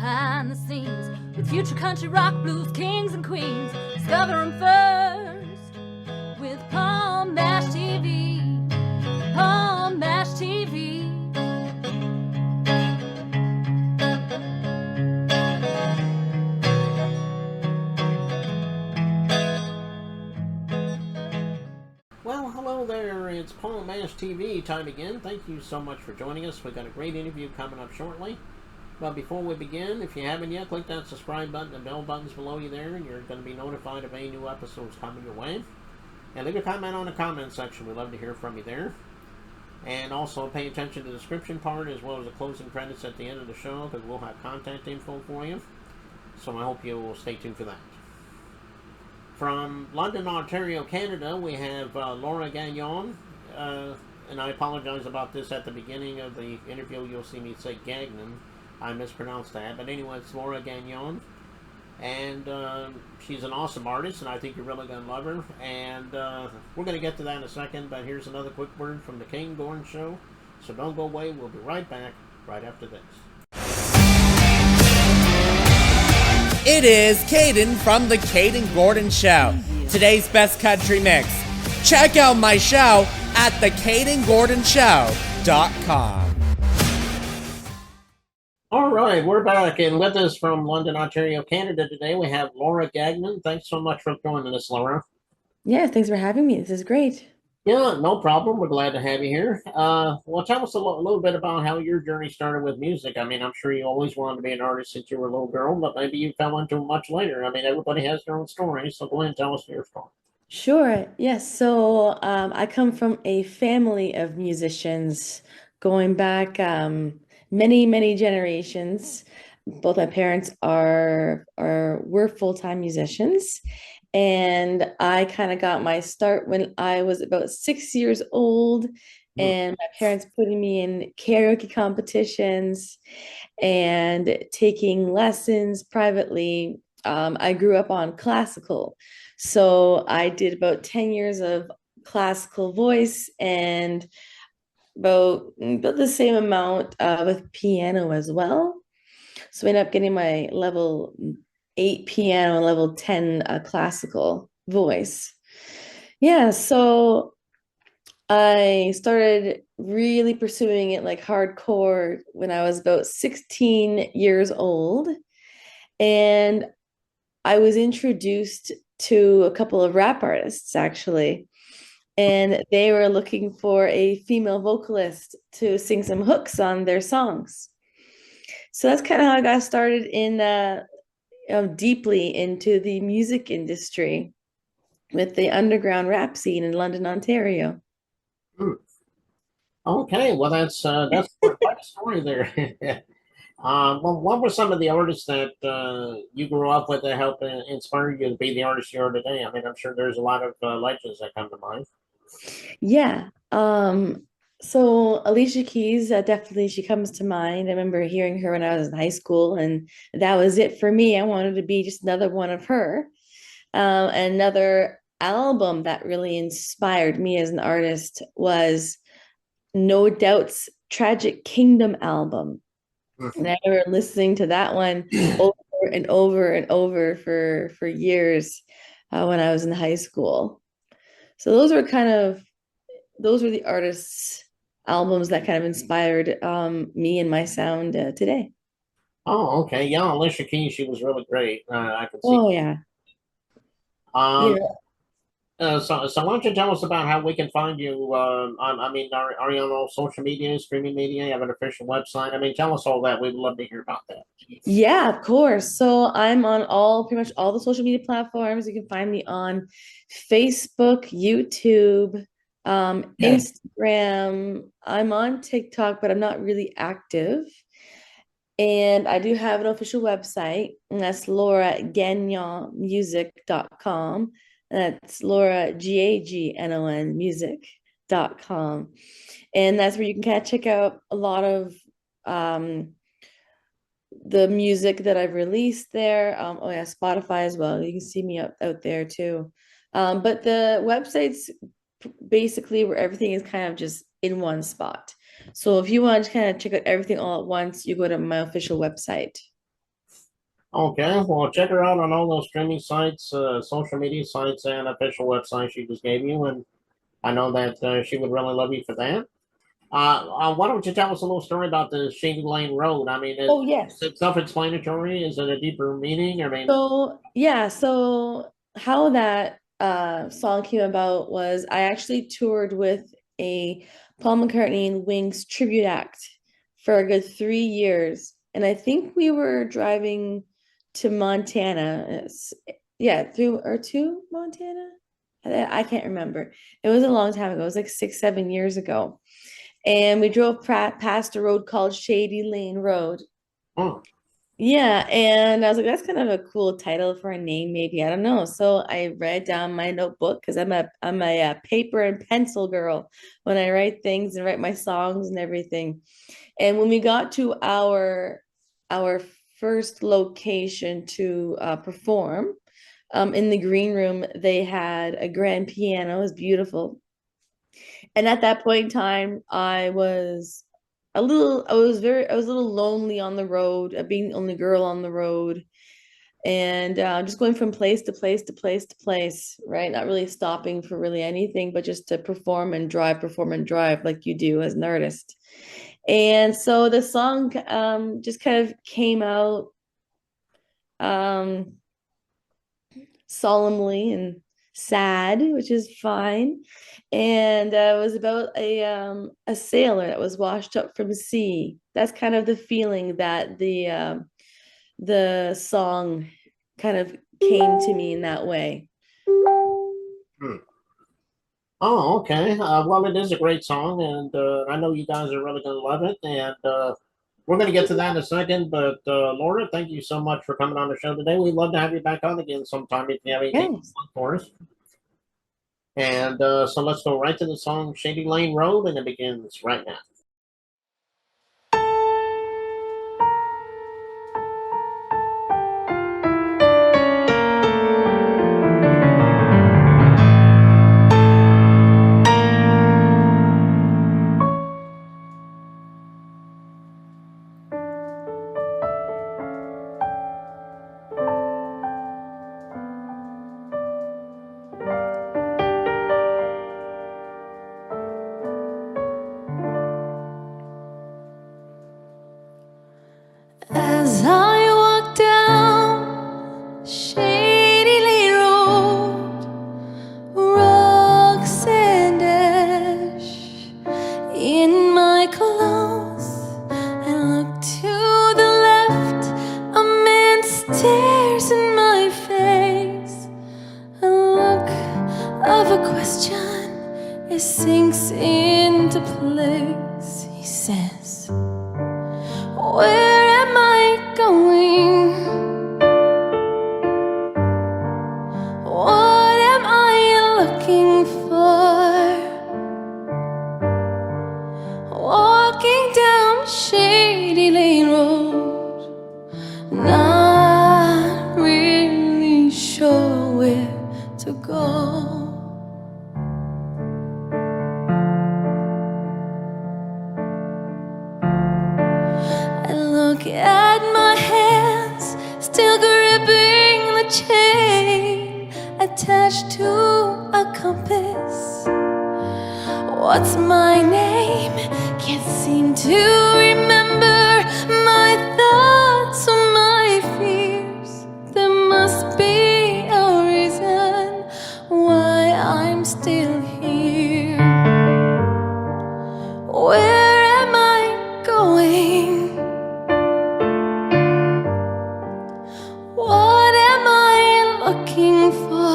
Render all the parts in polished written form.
behind the scenes with future country rock blues kings and queens. Discover them first with Palm Mash TV. Palm Mash TV. Well, hello there. It's Palm Mash TV time again. Thank you so much for joining us. We've got a great interview coming up shortly. But before we begin, if you haven't yet, click that subscribe button and bell buttons below you there, and you're going to be notified of any new episodes coming your way. And leave a comment on the comment section. We'd love to hear from you there. And also pay attention to the description part as well as the closing credits at the end of the show, because we'll have contact info for you. So I hope you will stay tuned for that. From London, Ontario, Canada, we have Laura Gagnon. And I apologize about this at the beginning of the interview. You'll see me say Gagnon. I mispronounced that. But anyway, it's Laura Gagnon. And she's an awesome artist, and I think you're really going to love her. And we're going to get to that in a second, but here's another quick word from the Caden Gordon Show. So don't go away. We'll be right back right after this. It is Caden from the Caden Gordon Show. Today's best country mix. Check out my show at thecadengordonshow.com. All right, we're back, and with us from London, Ontario, Canada today, we have Laura Gagnon. Thanks so much for joining us, Laura. Yeah, thanks for having me. This is great. Yeah, no problem. We're glad to have you here. Well, tell us a little bit about how your journey started with music. I mean, I'm sure you always wanted to be an artist since you were a little girl, but maybe you fell into it much later. I mean, everybody has their own story, so go ahead and tell us your story. Sure. Yes. So I come from a family of musicians going back many, many generations. Both my parents were full-time musicians. And I kind of got my start when I was about 6 years old, and my parents putting me in karaoke competitions and taking lessons privately. I grew up on classical. So I did about 10 years of classical voice and about the same amount with piano as well. So I ended up getting my level 8 piano and level 10 classical voice. Yeah, so I started really pursuing it like hardcore when I was about 16 years old. And I was introduced to a couple of rap artists, actually. And they were looking for a female vocalist to sing some hooks on their songs. So that's kind of how I got started in deeply into the music industry with the underground rap scene in London, Ontario. Okay, well, that's quite a story there. Well, what were some of the artists that you grew up with that helped inspire you to be the artist you are today? I mean, I'm sure there's a lot of legends that come to mind. Yeah. So Alicia Keys, definitely she comes to mind. I remember hearing her when I was in high school, and that was it for me. I wanted to be just another one of her. Another album that really inspired me as an artist was No Doubt's Tragic Kingdom album. And I remember listening to that one over and over and over for years when I was in high school. So those were the artists' albums that kind of inspired me and my sound today. Oh, okay. Yeah, Alicia Keys, she was really great. I can see. Oh, yeah. Um, Yeah. so why don't you tell us about how we can find you? I mean, are you on all social media, streaming media? You have an official website? I mean, tell us all that. We'd love to hear about that. Yeah, of course. So I'm on pretty much all the social media platforms. You can find me on Facebook, YouTube, Instagram. I'm on TikTok, but I'm not really active. And I do have an official website, and that's lauraGagnonmusic.com. That's Laura Gagnon music.com. And that's where you can kind of check out a lot of the music that I've released there. Oh yeah, Spotify as well. You can see me out there too. But the website's basically where everything is kind of just in one spot. So if you want to kind of check out everything all at once, you go to my official website. Okay, well, check her out on all those streaming sites, social media sites, and official website she just gave you. And I know that she would really love you for that. Why don't you tell us a little story about the Shady Lane Road? I mean, Oh, is yes. it self-explanatory? Is it a deeper meaning? I mean, So yeah, so how that song came about was I actually toured with a Paul McCartney and Wings tribute act for a good 3 years. And I think we were driving to Montana. Yeah, through or to Montana. I can't remember. It was a long time ago. It was like 6, 7 years ago. And we drove past a road called Shady Lane Road. oh, Yeah, and I was like, that's kind of a cool title for a name, maybe. I don't know. So I read down my notebook because I'm a paper and pencil girl when I write things and write my songs and everything. And when we got to our first location to perform, in the green room, they had a grand piano. It was beautiful. And at that point in time, I was a little lonely on the road, being the only girl on the road, and just going from place to place to place to place, right? Not really stopping for really anything, but just to perform and drive like you do as an artist. And so the song just kind of came out um, solemnly and sad, which is fine. And it was about a sailor that was washed up from sea. That's kind of the feeling that the song kind of came to me in that way. hmm. Oh, okay. Well, it is a great song, and I know you guys are really going to love it. And we're going to get to that in a second. But Laura, thank you so much for coming on the show today. We'd love to have you back on again sometime if you have anything Yes. for us. And so let's go right to the song Shady Lane Road, and it begins right now. As I walk down Shady Lane Road, rocks and ash in my clothes, and look to the left, a man stares in my face. A look of a question, it sinks into place. He says, where am I going? What am I looking for? Walking down Shady Lane Road, not really sure where to go. I look at my hands, still gripping the chain attached to a compass. What's my name? Can't seem to remember my thoughts or my fears. There must be a reason why I'm still here. Where am I going? What am I looking for?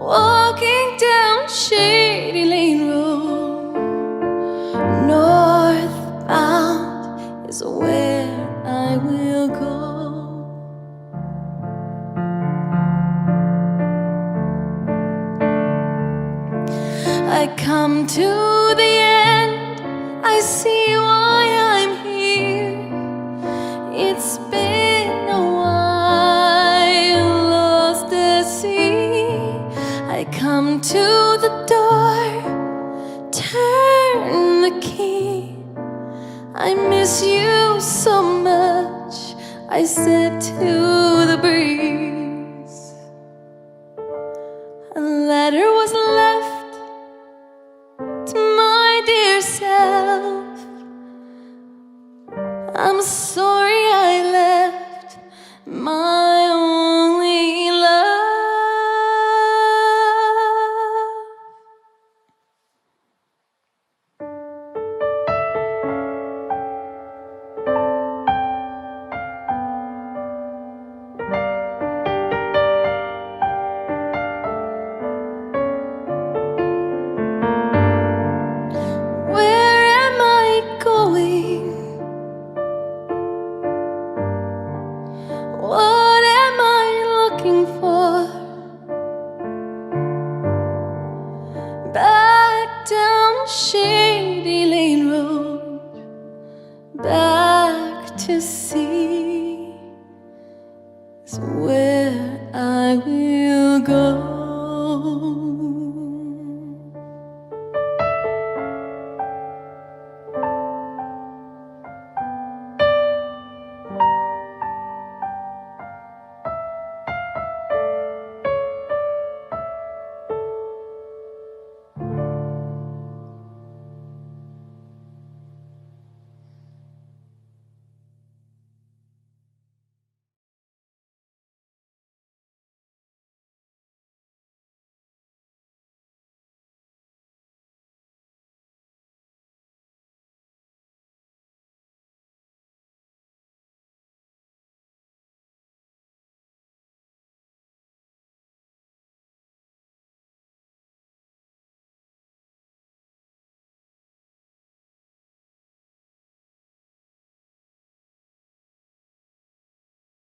Walking down Shady Lane Road, northbound is where I will go. I come to the end, I see why I'm here. It's been a while, lost at sea. I come to the door, turn the key. I miss you so I said to the breeze. A letter was left to my dear self. I'm sorry I left my only love. Where am I going? What am I looking for? Back down Shady Lane Road, back to sea.